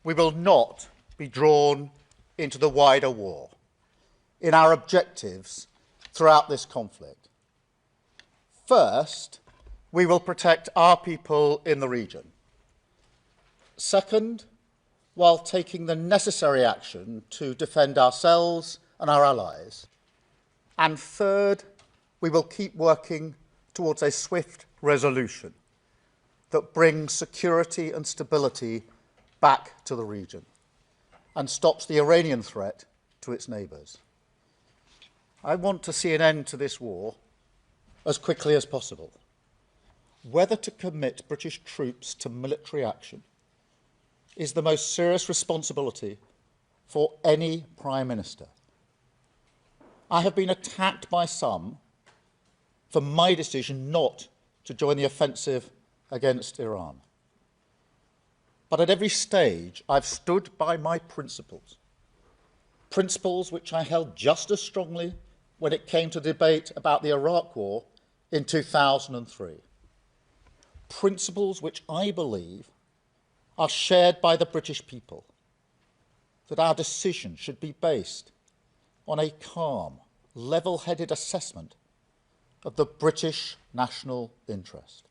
we will not be drawn into the wider war in our objectives throughout this conflict. First, we will protect our people in the region. Second, while taking the necessary action to defend ourselves and our allies. And third, we will keep working towards a swift resolution that brings security and stability back to the region and stops the Iranian threat to its neighbours. I want to see an end to this war as quickly as possible. Whether to commit British troops to military action is the most serious responsibility for any Prime Minister. I have been attacked by some for my decision not to join the offensive against Iran. But at every stage, I've stood by my principles, principles which I held just as strongly when it came to debate about the Iraq War in 2003. Principles which I believe are shared by the British people, that our decision should be based on a calm, level-headed assessment of the British national interest.